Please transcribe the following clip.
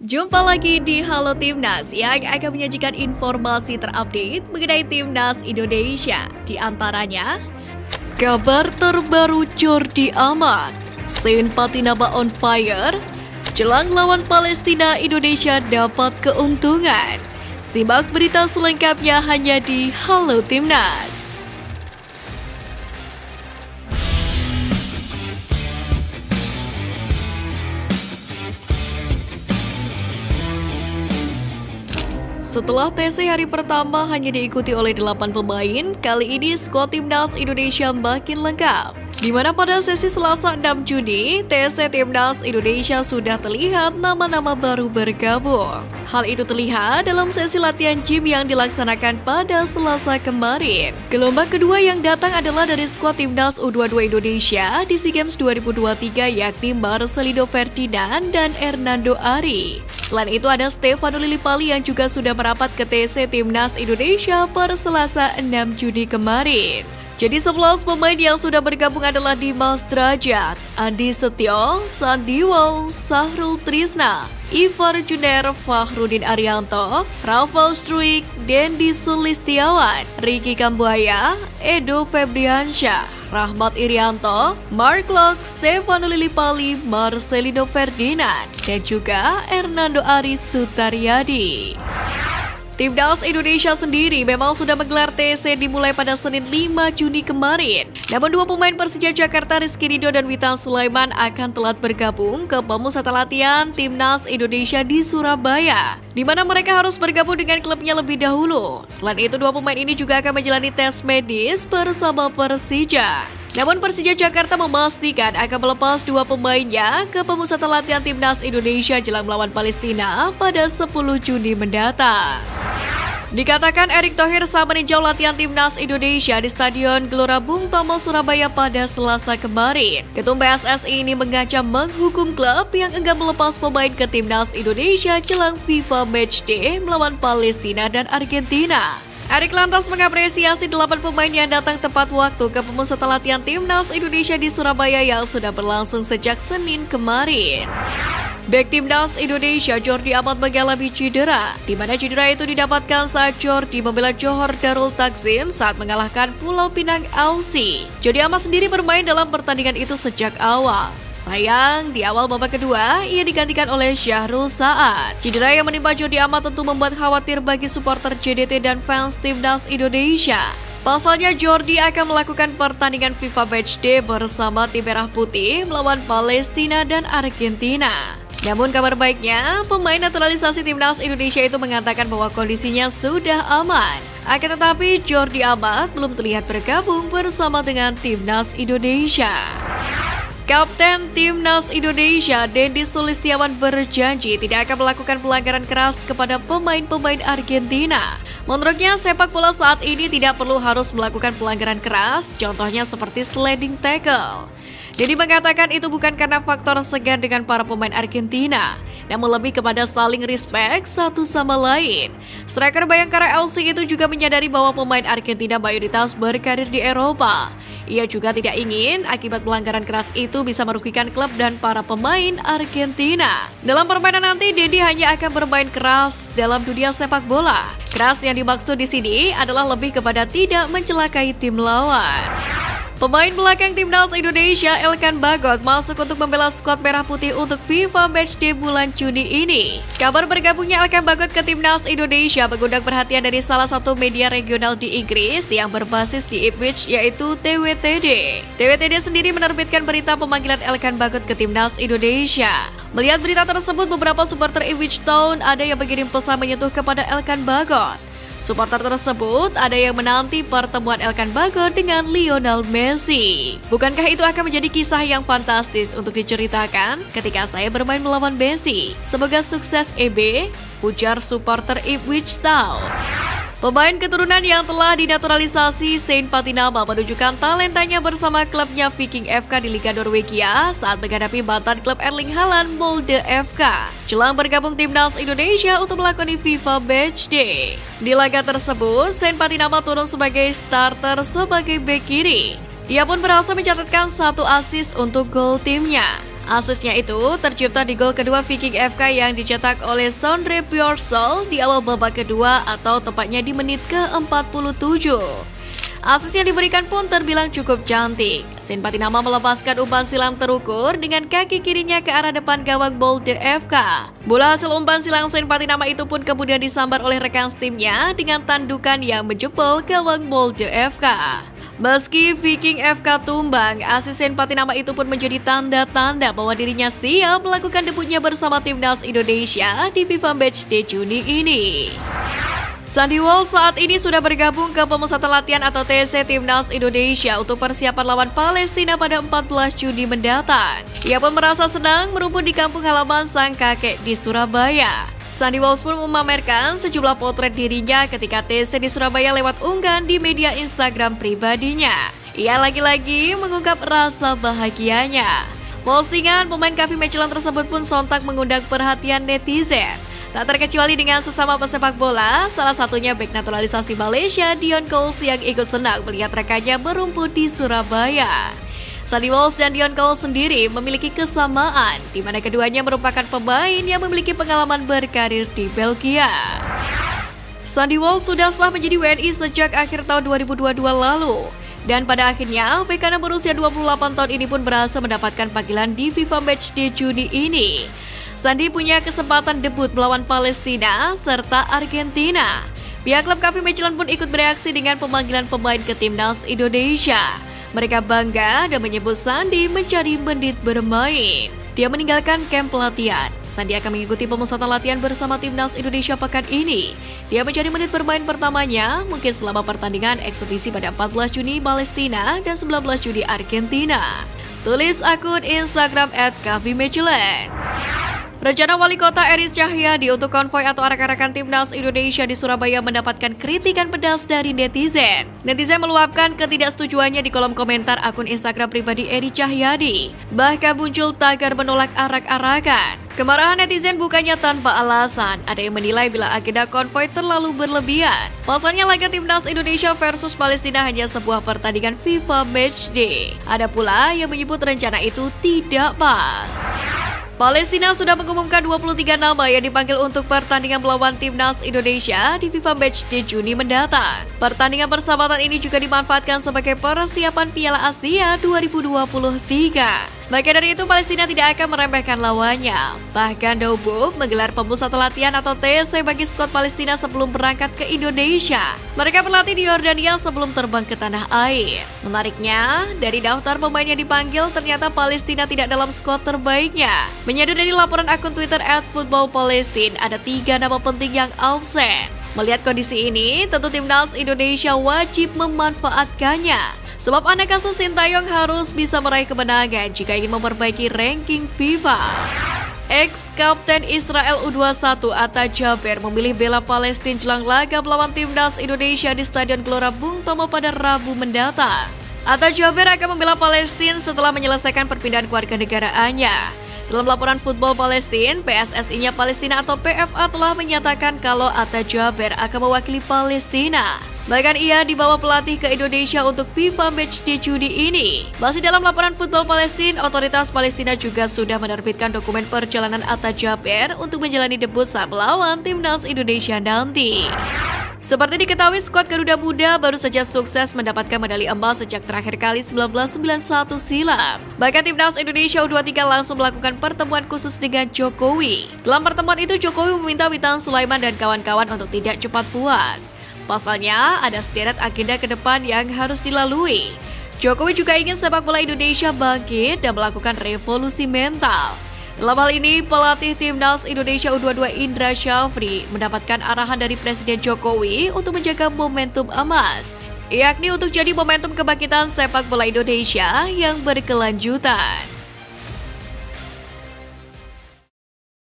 Jumpa lagi di Halo Timnas yang akan menyajikan informasi terupdate mengenai Timnas Indonesia. Di antaranya, kabar terbaru Jordi Amat, Saint Patinama on fire, jelang lawan Palestina Indonesia dapat keuntungan. Simak berita selengkapnya hanya di Halo Timnas. Setelah TC hari pertama hanya diikuti oleh 8 pemain, kali ini skuad Timnas Indonesia makin lengkap. Di mana pada sesi Selasa 6 Juni, TC Timnas Indonesia sudah terlihat nama-nama baru bergabung. Hal itu terlihat dalam sesi latihan gym yang dilaksanakan pada Selasa kemarin. Gelombang kedua yang datang adalah dari skuad Timnas U22 Indonesia di SEA Games 2023 yakni Marcelino Ferdinand dan Hernando Ari. Selain itu ada Stefano Lillipali yang juga sudah merapat ke TC Timnas Indonesia pada Selasa 6 Juni kemarin. Jadi 11 pemain yang sudah bergabung adalah Dimas Drajat, Andi Setio, Sandi Wol, Sahrul Trisna, Ivar Juner, Fakhrudin Arianto, Rafael Struik, Dendi Sulistiawan, Ricky Kambuaya, Edo Febriansyah, Rahmat Irianto, Mark Locke, Stefano Lillipali, Marcelino Ferdinand, dan juga Hernando Ari Sutaryadi. Timnas Indonesia sendiri memang sudah menggelar TC dimulai pada Senin 5 Juni kemarin. Namun dua pemain Persija Jakarta Rizky Ridho dan Witan Sulaiman akan telat bergabung ke pemusatan latihan Timnas Indonesia di Surabaya, di mana mereka harus bergabung dengan klubnya lebih dahulu. Selain itu, dua pemain ini juga akan menjalani tes medis bersama Persija. Namun Persija Jakarta memastikan akan melepas dua pemainnya ke pemusatan latihan Timnas Indonesia jelang melawan Palestina pada 10 Juni mendatang. Dikatakan Erick Thohir saat meninjau latihan Timnas Indonesia di Stadion Gelora Bung Tomo, Surabaya pada Selasa kemarin. Ketum PSSI ini mengancam menghukum klub yang enggan melepas pemain ke Timnas Indonesia jelang FIFA Matchday melawan Palestina dan Argentina. Erick lantas mengapresiasi 8 pemain yang datang tepat waktu ke pemusatan latihan Timnas Indonesia di Surabaya yang sudah berlangsung sejak Senin kemarin. Bek Timnas Indonesia Jordi Amat mengalami cedera, di mana cedera itu didapatkan saat Jordi membela Johor Darul Takzim saat mengalahkan Pulau Pinang Aussie. Jordi Amat sendiri bermain dalam pertandingan itu sejak awal. Sayang, di awal babak kedua, ia digantikan oleh Syahrul Saad. Cedera yang menimpa Jordi Amat tentu membuat khawatir bagi supporter JDT dan fans Timnas Indonesia. Pasalnya, Jordi akan melakukan pertandingan FIFA Matchday bersama tim Merah Putih melawan Palestina dan Argentina. Namun kabar baiknya, pemain naturalisasi Timnas Indonesia itu mengatakan bahwa kondisinya sudah aman. Akan tetapi, Jordi Amat belum terlihat bergabung bersama dengan Timnas Indonesia. Kapten Timnas Indonesia Dendi Sulistiawan berjanji tidak akan melakukan pelanggaran keras kepada pemain-pemain Argentina. Menurutnya, sepak bola saat ini tidak perlu harus melakukan pelanggaran keras, contohnya seperti sliding tackle. Dendi mengatakan itu bukan karena faktor segan dengan para pemain Argentina, namun lebih kepada saling respect satu sama lain. Striker Bayangkara FC itu juga menyadari bahwa pemain Argentina mayoritas berkarir di Eropa. Ia juga tidak ingin akibat pelanggaran keras itu bisa merugikan klub dan para pemain Argentina. Dalam permainan nanti, Dendi hanya akan bermain keras dalam dunia sepak bola. Keras yang dimaksud di sini adalah lebih kepada tidak mencelakai tim lawan. Pemain belakang Timnas Indonesia Elkan Bagot masuk untuk membela skuad Merah Putih untuk FIFA Matchday bulan Juni ini. Kabar bergabungnya Elkan Bagot ke Timnas Indonesia mengundang perhatian dari salah satu media regional di Inggris yang berbasis di Ipswich yaitu TWTD. TWTD sendiri menerbitkan berita pemanggilan Elkan Bagot ke Timnas Indonesia. Melihat berita tersebut, beberapa supporter Ipswich Town ada yang mengirim pesan menyentuh kepada Elkan Bagot. Supporter tersebut ada yang menanti pertemuan Elkan Bagot dengan Lionel Messi. Bukankah itu akan menjadi kisah yang fantastis untuk diceritakan ketika saya bermain melawan Messi? Semoga sukses EB, ujar supporter Ipswich Town. Pemain keturunan yang telah dinaturalisasi Saint Patinama menunjukkan talentanya bersama klubnya Viking FK di Liga Norwegia saat menghadapi mantan klub Erling Haaland Molde FK. Jelang bergabung Timnas Indonesia untuk melakoni FIFA Matchday. Di laga tersebut, Saint Patinama turun sebagai starter sebagai bek kiri. Ia pun berhasil mencatatkan 1 assist untuk gol timnya. Asisnya itu tercipta di gol kedua Viking FK yang dicetak oleh Sondre Bjørsol di awal babak kedua atau tepatnya di menit ke-47. Asis yang diberikan pun terbilang cukup cantik. Sin Patinama melepaskan umpan silang terukur dengan kaki kirinya ke arah depan gawang Molde FK. Bola hasil umpan silang Sin Patinama itu pun kemudian disambar oleh rekan timnya dengan tandukan yang menjebol gawang Molde FK. Meski Viking FK tumbang, asis Sin Patinama itu pun menjadi tanda-tanda bahwa dirinya siap melakukan debutnya bersama timnas Indonesia di FIFA Matchday Juni ini. Sandy Walsh saat ini sudah bergabung ke pemusatan latihan atau TC Timnas Indonesia untuk persiapan lawan Palestina pada 14 Juni mendatang. Ia pun merasa senang merumput di kampung halaman sang kakek di Surabaya. Sandy Walsh pun memamerkan sejumlah potret dirinya ketika TC di Surabaya lewat unggahan di media Instagram pribadinya. Ia lagi-lagi mengungkap rasa bahagianya. Postingan pemain KV Mechelen tersebut pun sontak mengundang perhatian netizen. Tak terkecuali dengan sesama pesepak bola, salah satunya bek naturalisasi Malaysia Dion Coles yang ikut senang melihat rekannya berumput di Surabaya. Sandy Walsh dan Dion Coles sendiri memiliki kesamaan, di mana keduanya merupakan pemain yang memiliki pengalaman berkarir di Belgia. Sandy Walsh sudah sah menjadi WNI sejak akhir tahun 2022 lalu. Dan pada akhirnya, bek kanan berusia 28 tahun ini pun berhasil mendapatkan panggilan di FIFA Matchday Juni ini. Sandy punya kesempatan debut melawan Palestina serta Argentina. Pihak klub KV Mechelen pun ikut bereaksi dengan pemanggilan pemain ke timnas Indonesia. Mereka bangga dan menyebut Sandy mencari menit bermain. Dia meninggalkan kamp pelatihan. Sandy akan mengikuti pemusatan latihan bersama timnas Indonesia pekan ini. Dia mencari menit bermain pertamanya mungkin selama pertandingan eksebisi pada 14 Juni Palestina dan 19 Juni Argentina. Tulis akun Instagram @KVMechelen. Rencana Wali Kota Eris Cahyadi untuk konvoi atau arak-arakan timnas Indonesia di Surabaya mendapatkan kritikan pedas dari netizen. Netizen meluapkan ketidaksetujuannya di kolom komentar akun Instagram pribadi Eris Cahyadi. Bahkan muncul tagar menolak arak-arakan. Kemarahan netizen bukannya tanpa alasan. Ada yang menilai bila agenda konvoi terlalu berlebihan. Pasalnya laga timnas Indonesia versus Palestina hanya sebuah pertandingan FIFA Matchday. Ada pula yang menyebut rencana itu tidak pas. Palestina sudah mengumumkan 23 nama yang dipanggil untuk pertandingan melawan timnas Indonesia di FIFA Matchday Juni mendatang. Pertandingan persahabatan ini juga dimanfaatkan sebagai persiapan Piala Asia 2023. Maka dari itu, Palestina tidak akan meremehkan lawannya. Bahkan Dobub menggelar pemusatan latihan atau TC bagi skuad Palestina sebelum berangkat ke Indonesia. Mereka berlatih di Yordania sebelum terbang ke tanah air. Menariknya, dari daftar pemain yang dipanggil, ternyata Palestina tidak dalam skuad terbaiknya. Menyadu dari laporan akun Twitter @footballpalestine, ada 3 nama penting yang absen. Melihat kondisi ini, tentu timnas Indonesia wajib memanfaatkannya. Sebab anak asuh Sintayong harus bisa meraih kemenangan jika ingin memperbaiki ranking FIFA. Ex-Kapten Israel U21 Atta Jaber memilih bela Palestina jelang laga melawan timnas Indonesia di Stadion Gelora Bung Tomo pada Rabu mendatang. Atta Jaber akan membela Palestina setelah menyelesaikan perpindahan kewarganegaraannya. Dalam laporan Football Palestine, PSSI-nya Palestina atau PFA telah menyatakan kalau Atta Jaber akan mewakili Palestina. Bahkan ia dibawa pelatih ke Indonesia untuk FIFA Matchday Juni ini. Masih dalam laporan Football Palestine, otoritas Palestina juga sudah menerbitkan dokumen perjalanan Atta Jaber untuk menjalani debut saat melawan timnas Indonesia nanti. Seperti diketahui, skuad Garuda Muda baru saja sukses mendapatkan medali emas sejak terakhir kali 1991 silam. Bahkan timnas Indonesia U23 langsung melakukan pertemuan khusus dengan Jokowi. Dalam pertemuan itu, Jokowi meminta Witan Sulaiman dan kawan-kawan untuk tidak cepat puas. Pasalnya, ada sederet agenda ke depan yang harus dilalui. Jokowi juga ingin sepak bola Indonesia bangkit dan melakukan revolusi mental. Dalam hal ini, pelatih timnas Indonesia U22 Indra Syafri mendapatkan arahan dari Presiden Jokowi untuk menjaga momentum emas, yakni untuk jadi momentum kebangkitan sepak bola Indonesia yang berkelanjutan.